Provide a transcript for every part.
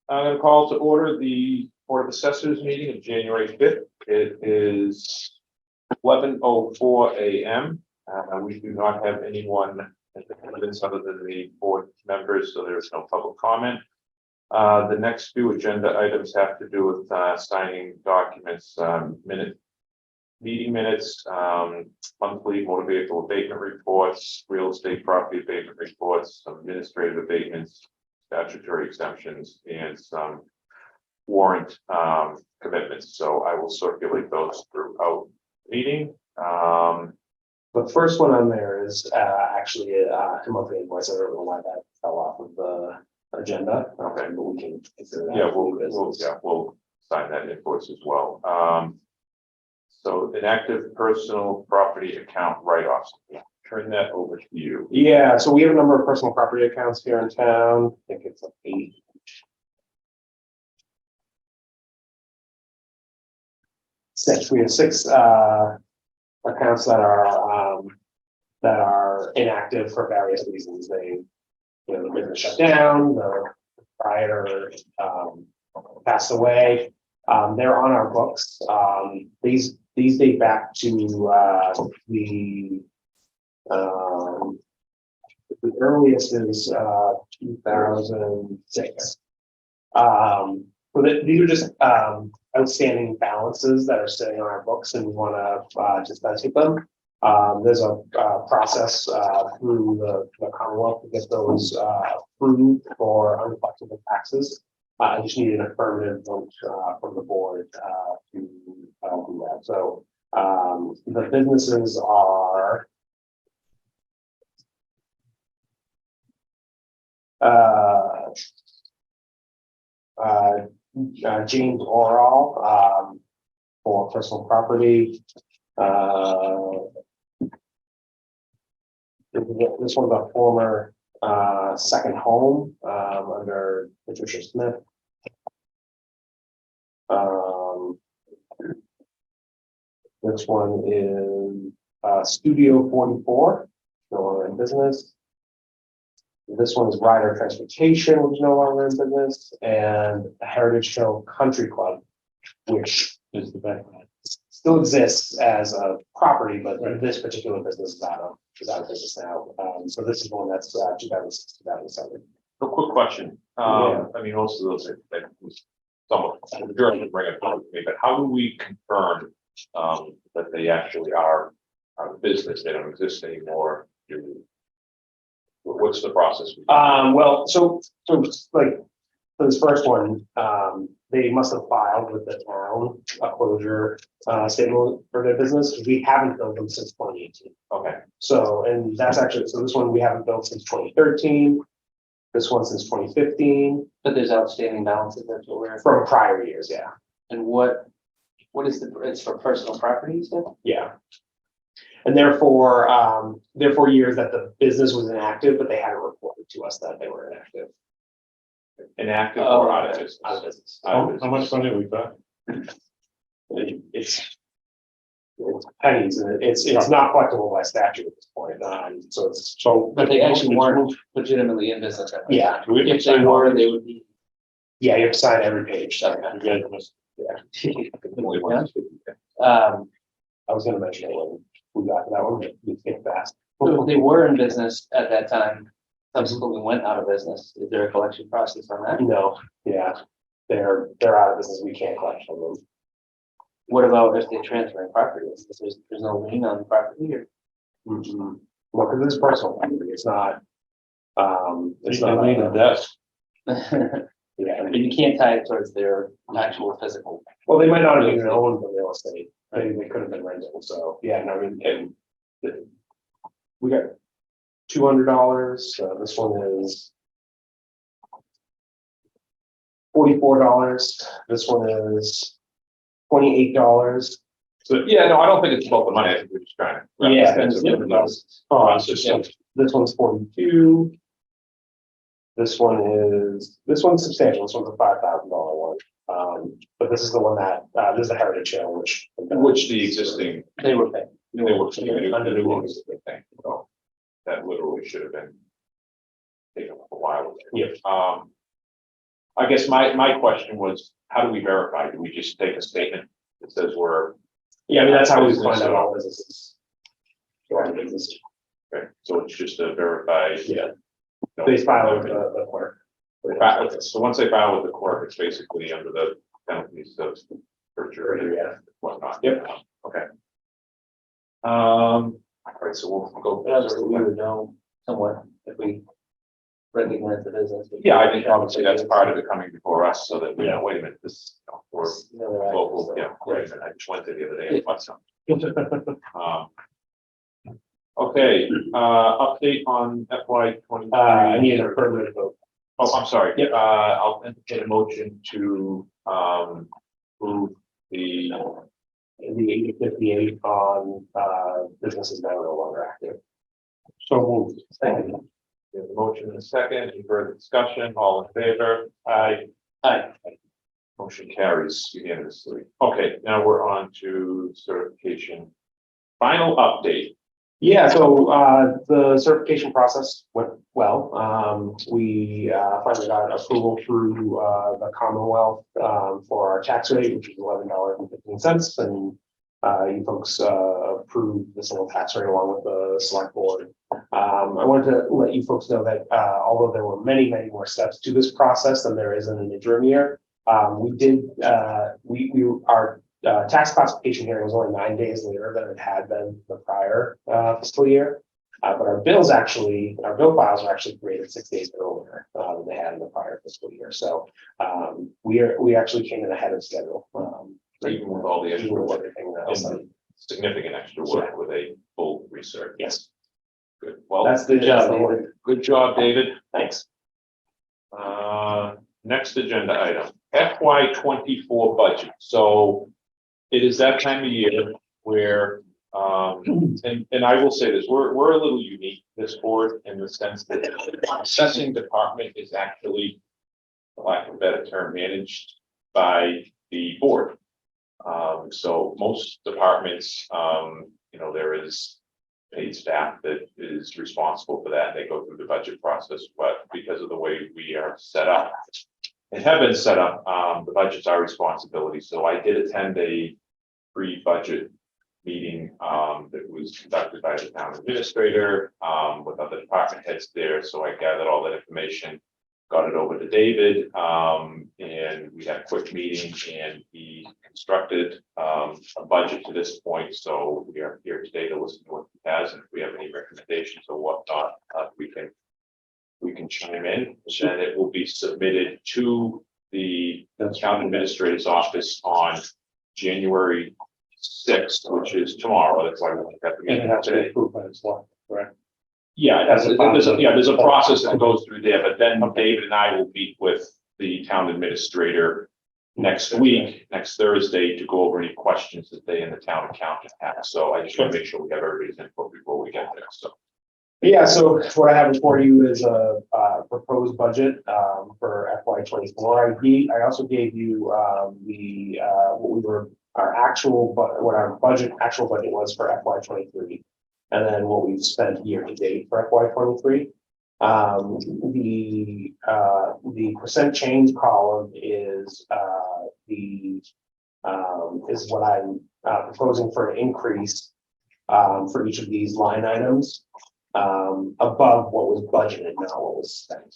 I'm going to call to order the Board of Assessors meeting of January 5th. It is 11:04 a.m. We do not have anyone in attendance other than the board members, so there is no public comment. The next few agenda items have to do with signing documents, meeting minutes, monthly motor vehicle abatement reports, real estate property abatement reports, some administrative abatements, statutory exemptions, and some warrant commitments. So I will circulate those throughout the meeting. The first one on there is actually a monthly invoice. I don't know why that fell off of the agenda. Okay, but we can consider that. Yeah, we'll sign that invoice as well. So an active personal property account write-offs. Turn that over to you. Yeah, so we have a number of personal property accounts here in town. I think it's like 8. We have 6 accounts that are inactive for various reasons. They, the business shut down, the proprietor passed away. They're on our books. These date back to the earliest is 2006. So these are just outstanding balances that are sitting on our books, and we want to dispense with them. There's a process through the Commonwealth to get those approved for uncollectible taxes. I just need an affirmative vote from the board to do that. So the businesses are James Oral for personal property. This one's a former second home under Patricia Smith. This one is Studio 44, no longer in business. This one is Rider Transportation, which is no longer in business, and the Heritage Hill Country Club, which is the background. Still exists as a property, but this particular business is out of business now. So this is one that's 2006, 2007. A quick question. I mean, most of those somewhat the bring it up to me, but how do we confirm that they actually are a business? They don't exist anymore. What's the process? Well, so like for this first one, they must have filed with the town a closure statement for their business. We haven't built them since 2018. Okay. So, and that's actually, so this one we haven't built since 2013. This one since 2015. But there's outstanding balances, that's what we're. From prior years, yeah. And what is it's for personal properties then? Yeah. And therefore years that the business was inactive, but they hadn't reported to us that they were inactive. Inactive or out of business? Out of business. How much money have we got? It's pennies, and it's not collectible by statute at this point. But they actually weren't legitimately in business. Yeah. If they were, they would be. Yeah, you have to sign every page. So, Yeah. I was going to mention it when we got to that one, but we get fast. So if they were in business at that time, subsequently went out of business. Is there a collection process on that? No, yeah, they're out of business. We can't collect from them. What about if they transfer properties? There's no lien on the property or? Well, because it's personal property. It's not. It's not lien on desk. Yeah, But you can't tie it towards their actual physical. well, they might not have even owned the real estate. They could have been rental. So yeah, no, I mean, we got $200. This one is $44. This one is $28. So yeah, no, I don't think it's about the money. I think we're just trying to. Yeah, That's it's just this one's 42. This one's substantial. This one's a $5,000 one. But this is the one that this is the Heritage Hill, which the existing They were paying. they were under the rules. So that literally should have been taken up a while ago. Yep. I guess my question was, how do we verify? Do we just take a statement that says we're, Yeah, I mean, that's how we Business find out or- all businesses. Go on business. okay, so it's just a verified. Yeah. no, They file with the clerk. Okay, so once they file with the court, it's basically under the penalties of perjury and whatnot. Yep. Okay. All right, so we'll go. But obviously, we would know somewhat if we recognize the business. Yeah, I think obviously that's part of it coming before us, so that we know, wait a minute, this, or, Another act, well, so. yeah, wait a minute, I just went there the other day and bought some. Okay, update on FY 23. I need a affirmative vote. Oh, I'm sorry. Yep. I'll entertain a motion to, move the, The 858 on, businesses now no longer active. So moved. Second. we have a motion in a second, any further discussion, all in favor? Aye. Aye. Motion carries unanimously. Okay, now we're on to certification. Final update. Yeah, so the certification process went well. We finally got approval through the Commonwealth for our tax rate, which is $11.15. And you folks approved the single tax rate along with the select board. I wanted to let you folks know that although there were many more steps to this process than there is in an interim year, our tax classification hearing was only 9 days later than it had been the prior fiscal year. But our bill files are actually created 6 days earlier than they had in the prior fiscal year. So we actually came in ahead of schedule. Even with all the extra Even with work, everything else. and significant extra work with a full research. Yes, Good. Well, that's the job, David. good job, David. Thanks. Next agenda item, FY 24 budget. So it is that time of year where, and I will say this, we're a little unique, this board, in the sense that the assessing department is actually, for lack of a better term, managed by the board. So most departments, there is paid staff that is responsible for that. They go through the budget process, but because of the way we are set up and have been set up, the budget's our responsibility. So I did attend a pre-budget meeting that was conducted by the town administrator with other department heads there. So I gathered all that information, got it over to David, and we had a quick meeting, and he constructed a budget to this point. So we are here today to listen to what he has, and if we have any recommendations or whatnot, we can chime in. Then it will be submitted to the town administrator's office on January 6th, which is tomorrow. That's why we have to And it has to be today. approved by the select, correct? Yeah, there's a process that goes through there, but then David and I will meet with the town administrator next week, next Thursday, to go over any questions that they and the town accountant have. So I just want to make sure we have everybody's input before we get there, so. Yeah, so what I have before you is a proposed budget for FY 24. I also gave you what our actual budget was for FY 23, and then what we've spent year to date for FY 23. The percent change column is what I'm proposing for an increase for each of these line items above what was budgeted, not what was spent.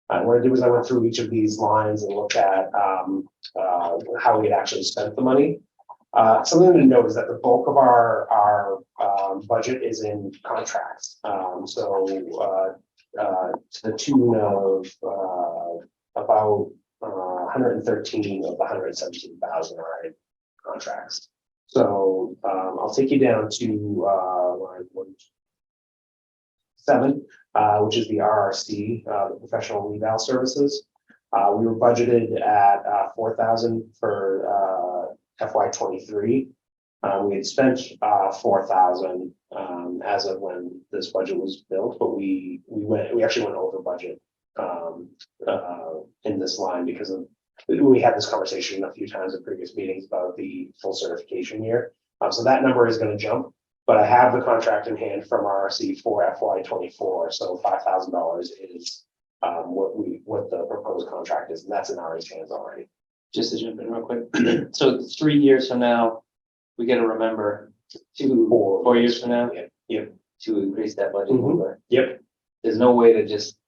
What I did was I went through each of these lines and looked at how we had actually spent the money. Something to note is that the bulk of our budget is in contracts. To the tune of about 113 of the 117,000 are in contracts. So I'll take you down to line 17, which is the RRC, the professional reval services. We were budgeted at 4,000 for FY 23. We had spent 4,000 as of when this budget was built, but we actually went over budget in this line because we had this conversation a few times in previous meetings about the full certification year. So that number is going to jump, but I have the contract in hand from RRC for FY 24, so $5,000 is what the proposed contract is, and that's in Ari's hands already. Just to jump in real quick. So 3 years from now, we gotta remember to 4 years from now Yep. to increase that budget Mhm. number. Yep. There's no way to just,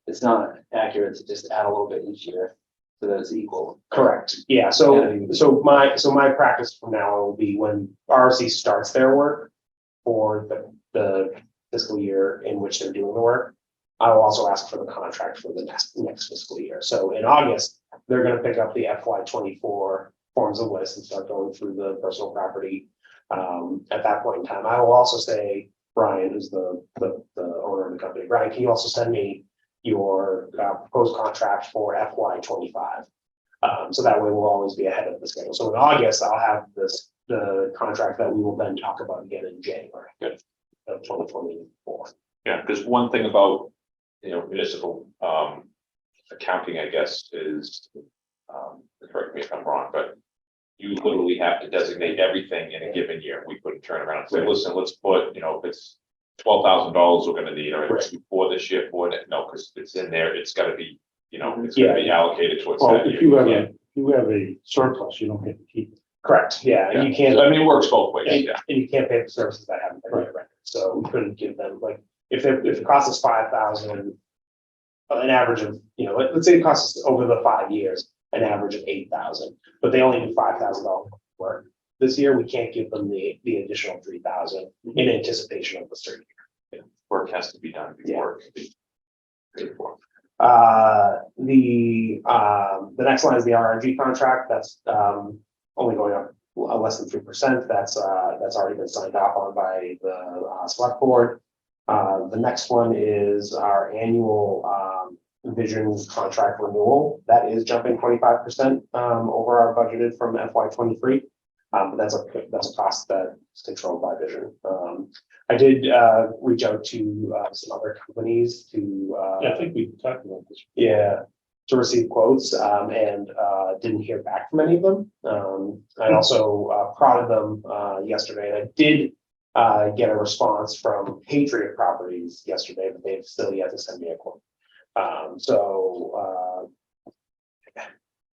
it's not accurate to just add a little bit each year so that it's equal. Correct, yeah, so my practice from now on will be when RC starts their work for the fiscal year in which they're doing the work, I will also ask for the contract for the next fiscal year. So in August, they're gonna pick up the FY 24 forms of list and start going through the personal property. At that point in time, I will also say, Brian, who's the owner of the company, Brian, can you also send me your proposed contract for FY 25? So that way we'll always be ahead of the schedule. So in August, I'll have the contract that we will then talk about again in January. Good. Of 2024. Yeah, because one thing about, municipal, accounting, I guess, is, correct me if I'm wrong, but you literally have to designate everything in a given year. We couldn't turn around and say, listen, let's put, if it's $12,000 we're gonna need, or it's for this year, for it. No, because it's in there, it's gotta be, it's gotta be allocated towards Well, that if year. you have a surplus, you don't get to keep it. Correct, yeah, and you can't, I mean, it works both ways, and yeah. you can't pay for services that haven't been rendered. So we couldn't give them, like, if it costs us 5,000, an average of, let's say it costs us over the 5 years, an average of 8,000, but they only do $5,000 work. This year, we can't give them the additional 3,000 in anticipation of the certain Work has to be done before it can be paid for. The next line is the RRG contract. That's only going up less than 3%. That's already been signed off on by the select board. The next one is our annual vision contract renewal. That is jumping 25% over our budgeted from FY 23. But that's a cost that's controlled by vision. I did reach out to some other companies to I think we talked about this. to receive quotes and didn't hear back from any of them. I also prodded them yesterday, and I did get a response from Patriot Properties yesterday, but they've still yet to send me a quote.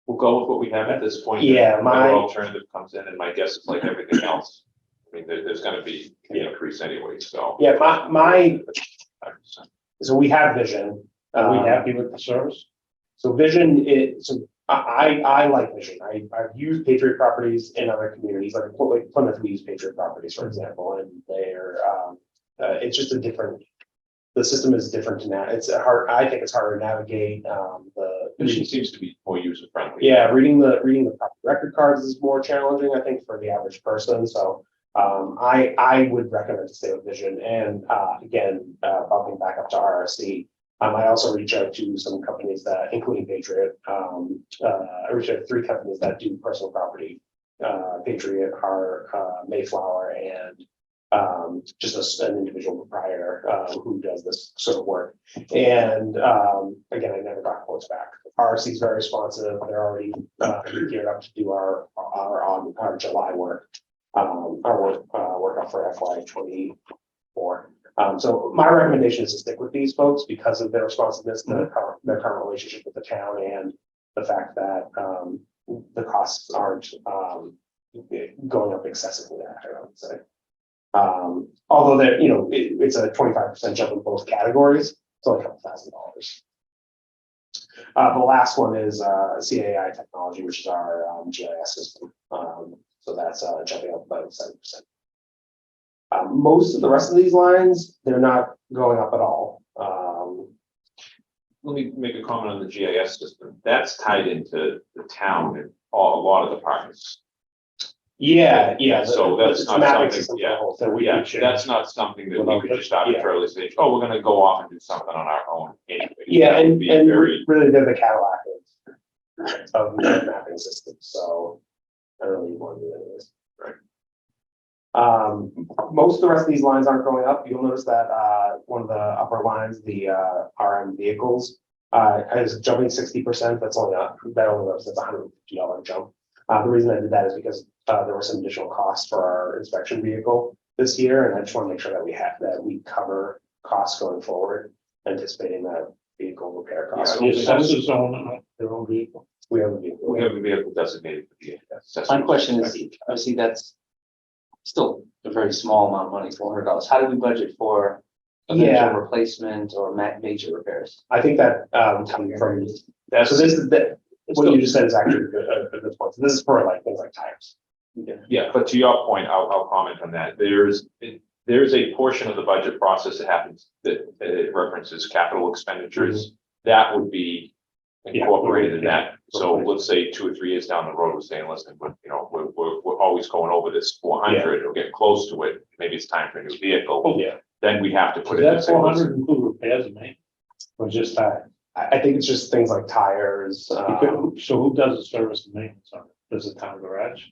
We'll go with what we have at this point. Yeah, If my- another alternative comes in, and my guess is like everything else. I mean, there's gonna be an increase anyway, so. Yeah, so we have vision. Are we happy with the service? So vision I like vision. I've used Patriot Properties in other communities, like Plymouth, we use Patriot Properties, for example, and they're it's just the system is different to now. I think it's harder to navigate. Vision seems to be more user friendly. Yeah, reading the property record cards is more challenging, I think, for the average person. So I would recommend to stay with vision. And again, bumping back up to RRC. I also reach out to some companies that, including Patriot, I reached out to 3 companies that do personal property, Patriot, Mayflower, and just an individual proprietor who does this sort of work. And again, I never got quotes back. RC is very responsive. They're already geared up to do our July work, our work up for FY 24. So my recommendation is to stick with these folks because of their responsiveness, their current relationship with the town, and the fact that the costs aren't going up excessively, I would say. Although that, it's a 25% jump in both categories, it's only $2,000. The last one is CAI technology, which is our GIS system. So that's jumping up about 7%. Most of the rest of these lines, they're not going up at all. Let me make a comment on the GIS system. That's tied into the town and a lot of departments. Yeah. So that's not something, that's not something that we Without could that, just arbitrarily say, oh, we're gonna go off and do something on our own anyway. Yeah, That would and be very, really they're the Cadillac of mapping systems, so I don't really want to do anyways. Right. Most of the rest of these lines aren't going up. You'll notice that one of the upper lines, the RM vehicles, is jumping 60%. That's only represents a $150 jump. The reason I did that is because there were some additional costs for our inspection vehicle this year, and I just want to make sure that we cover costs going forward, anticipating that vehicle repair Yeah, costs. I don't The assessors own their own vehicle. We have a vehicle. We have a vehicle designated for the assessment. My question is, obviously, that's still a very small amount of money, $400. How do we budget for Yeah. eventual replacement or major repairs? I think that, coming from, so That's, this is the, what you just said is actually a good point. So this is for like things like tires. yeah, but to your point, I'll comment on that. There's a portion of the budget process that happens that it references capital expenditures. That would be incorporated in that. So let's say 2 or 3 years down the road, we're saying, listen, we're always going over this 400 or get close to it. Maybe it's time for a new vehicle. Oh, yeah. Then we have to put Does it. that 400 include repairs and maintenance? Or just that? I think it's just things like tires. So who does the service and maintenance on it? Does the town garage?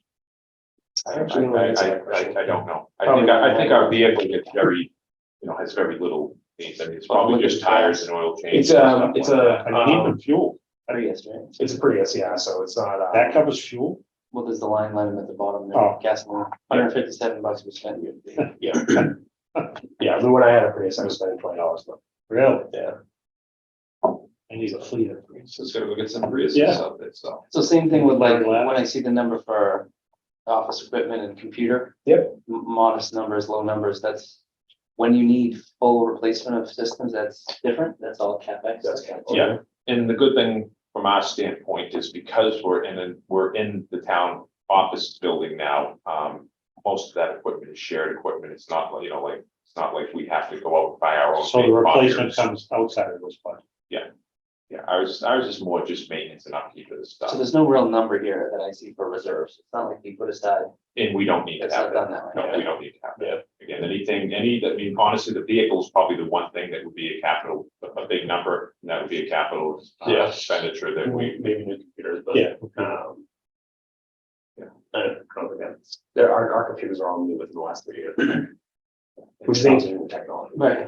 I I actually don't answer that question. don't know. I think our vehicle gets very, has very little needs. I mean, it's probably just tires and oil change. It's a, it's a, And you need the fuel. Prius, right? it's a Prius, yeah, so it's not, That covers fuel? Well, there's the line item at the bottom there, Oh. gasoline, $157 we spent. yeah. Yeah, I mean, when I had a Prius, I was spending $20 a month. Really? Yeah. I need a fleet of Prius. So it's gonna go get some Priuses Yeah. out there, so. So same thing with like, Very glad. when I see the number for office equipment and computer. Yep. Modest numbers, low numbers, that's when you need full replacement of systems, that's different, that's all CapEx. That's kind of. Yeah, and the good thing from our standpoint is because we're in the town office building now, most of that equipment is shared equipment. It's not, it's not like we have to go out and buy our own. So the big replacement copiers. comes outside of this budget. Yeah, ours is more just maintenance and upkeep of the So stuff, there's no real number here that I see for reserves, it's not like we put aside, and we don't need to it's have not that. done that way. No, we don't need to have that. Again, I mean, honestly, the vehicle is probably the one thing that would be a capital, a big number, and that would be a capital Yeah. expenditure that we, Maybe new computers, but. Yeah. Yeah. Our computers are all new within the last 3 years. Which is ancient in technology. Right.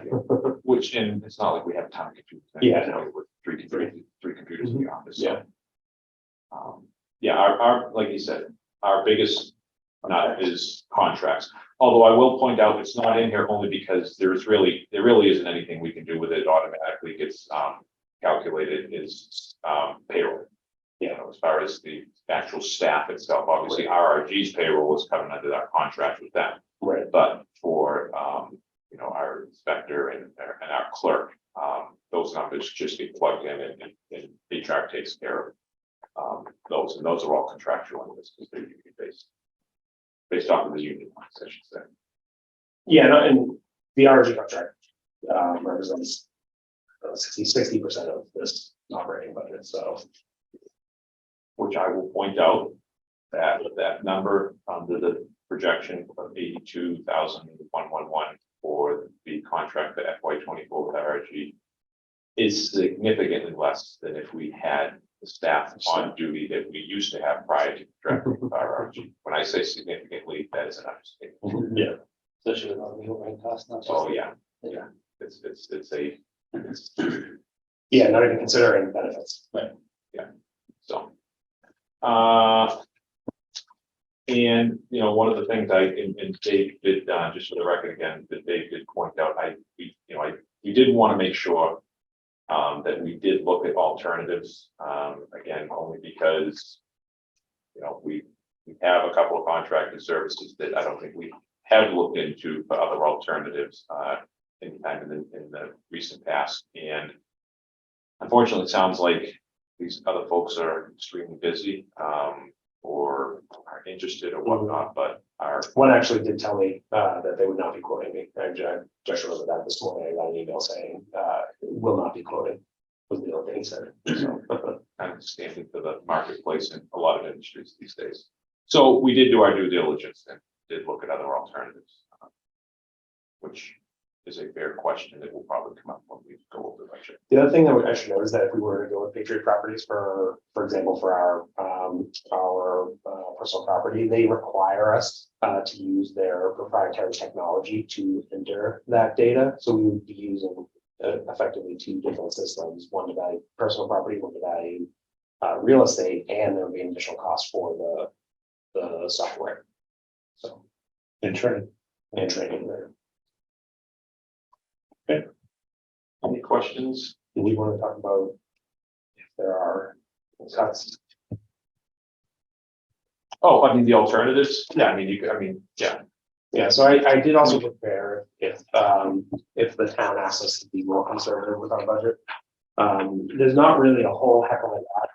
which, and it's not like we have a ton of computers. Yeah, no. With three computers in the office, so. Yeah. Yeah, our, like you said, our biggest nut is contracts. Although I will point out, it's not in here only because there really isn't anything we can do with it. It automatically gets, calculated is, payroll. As far as the actual staff itself, obviously RRG's payroll is coming under that contract with them. Right. But for, our inspector and our clerk, those numbers just get plugged in and HR takes care of those, and those are all contractual numbers because they're union based off of the union, I should say. Yeah, no, and the RG contract, represents 60% of this operating budget, so. Which I will point out that number under the projection of 82,111 for the contract for FY24 with RRG is significantly less than if we had the staff on duty that we used to have prior to contracting with RRG. When I say significantly, that is an understatement. Yeah. Especially with all the overhead costs, not just. Oh, yeah, Yeah. it's Yeah, not even considering benefits. so. And, one of the things and Dave did, just for the record again, that Dave did point out, we did want to make sure that we did look at alternatives, again, only because, we have a couple of contracted services that I don't think we have looked into for other alternatives, anytime in the recent past. And unfortunately, it sounds like these other folks are extremely busy, or are interested or whatnot, but are. One actually did tell me, that they would not be quoting me. I just remembered that this morning. I got an email saying, will not be quoting. Was the only thing he said. So, Kind of standing for the marketplace in a lot of industries these days. So we did do our due diligence and did look at other alternatives, which is a fair question that will probably come up when we go over the budget. the other thing that I should know is that if we were to go with Patriot Properties for example, for our personal property, they require us to use their proprietary technology to enter that data. So we would be using effectively 2 different systems, one to value personal property, one to value real estate, and there would be an additional cost for the software. So, And training. and training there. Any questions do we want to talk about if there are cuts? Oh, I mean, the alternatives, yeah, I mean, yeah, Yeah, so I did also prepare if the town asks us to be more conservative with our budget. There's not really a whole heck of a lot,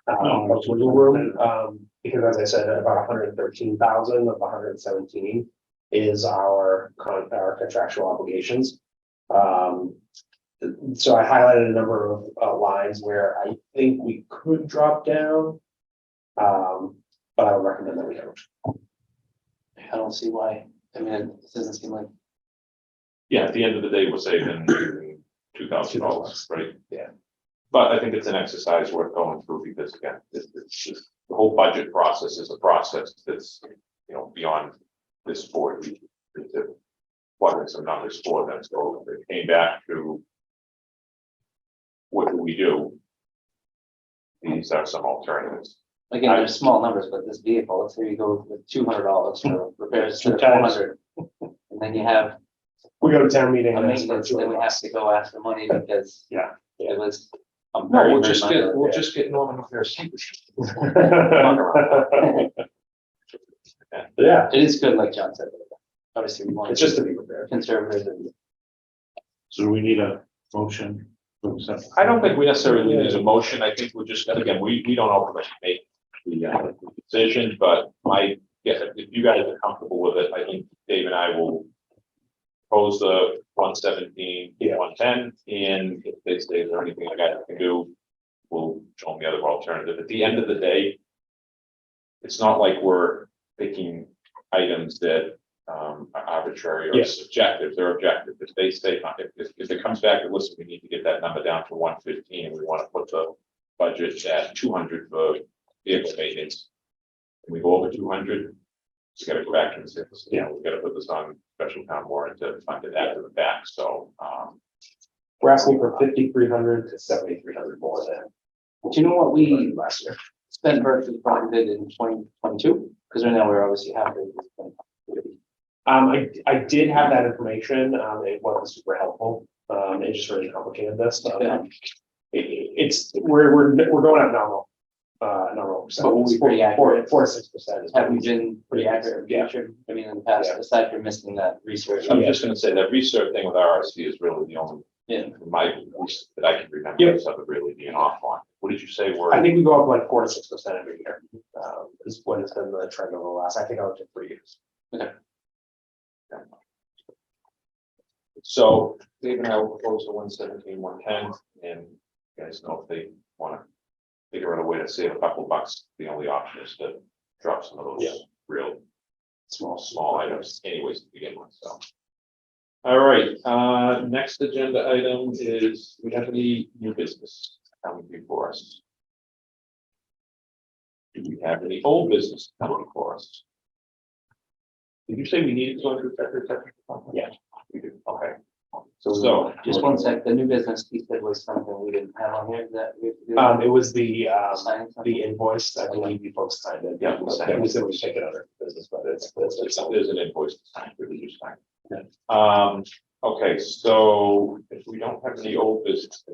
of wiggle room, because as I said, about 113,000 of 117 is our contractual obligations. So I highlighted a number of lines where I think we could drop down. But I would recommend that we don't. I don't see why. I mean, it doesn't seem like, yeah, at the end of the day, we're saving $2,000, right? Yeah. But I think it's an exercise worth going through because again, the whole budget process is a process that's, beyond this board. We need to plug in some numbers for them, so it came back to what do we do? These are some alternatives. again, they're small numbers, but this vehicle, let's say you go with $200 for repairs to Two times. 400. And then you have We go to town meeting a and ask for maintenance, then we have to go ask for money because Yeah. it was. a No, very, we'll very just minor repair. just get Norman a pair of sneakers. Yeah, It is good, like John said. Obviously, we want it's just to be prepared. conservative and So do we need a motion to accept? I don't think we necessarily need a motion. I think we're just, again, we don't ultimately make the decision, but if you guys are comfortable with it, I think Dave and I will pose the 117, Yeah. 110, and if they say there's anything I got to do, we'll show them the other alternative. At the end of the day, it's not like we're picking items that are arbitrary or Yeah. subjective. They're objective. If they say, if it comes back and listen, we need to get that number down to 115, and we want to put the budget at 200 for vehicle maintenance, and we go over 200, we got to go back and say, we've got to put this on special town warrant to fund it after the back. So, We're asking for 5,300 to 7,300 more than. do you know what we last year? spent versus what we did in 2022? Because right now we're obviously halfway. I did have that information. It wasn't super helpful. It just really complicated this. We're going at normal. Normal percent. But we'll be pretty accurate. 4 to 6%. Have we been pretty accurate? Yeah. I mean, in the past, Yeah. aside from missing that research. I'm just going to say that research thing with RSC is really the only, Yeah. that I can remember, Yep. of it really being off on. What did you say? I think we go up like 4 to 6% every year. Is what has been the trend over the last, I think I was at 3 years. So Dave and I will propose the 117, 110, and you guys know if they want to figure out a way to save a couple bucks, the only option is to drop some of those Yeah. real small items anyways to begin with, so. All right, next agenda item is, do we have any new business coming before us? Do we have any old business coming before us? Did you say we needed to go into executive session? Yeah. We do, okay. So just one sec, the new business he said was something we didn't have on here that we have to do. It was the Sign something? invoice, I believe you folks signed it. Yeah, we signed it. We said we take it under business, but it's. There's an invoice to sign, we just sign. Okay, so if we don't have any old business,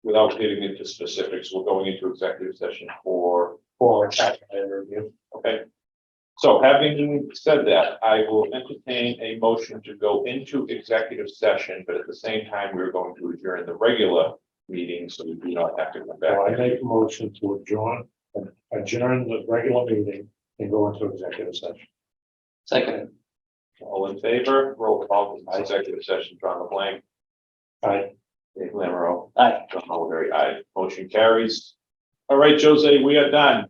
without getting into specifics, we're going into executive session for, Chat and review. okay. So having said that, I will entertain a motion to go into executive session, but at the same time, we're going to adjourn the regular meeting, so we do not have to come back. So I make a motion to adjourn the regular meeting and go into executive session. Second, All in favor, roll call, executive session, John LeBlanc, Aye. Dave Lamoureux, aye. John Mulberry, aye. Motion carries. All right, Jose, we are done.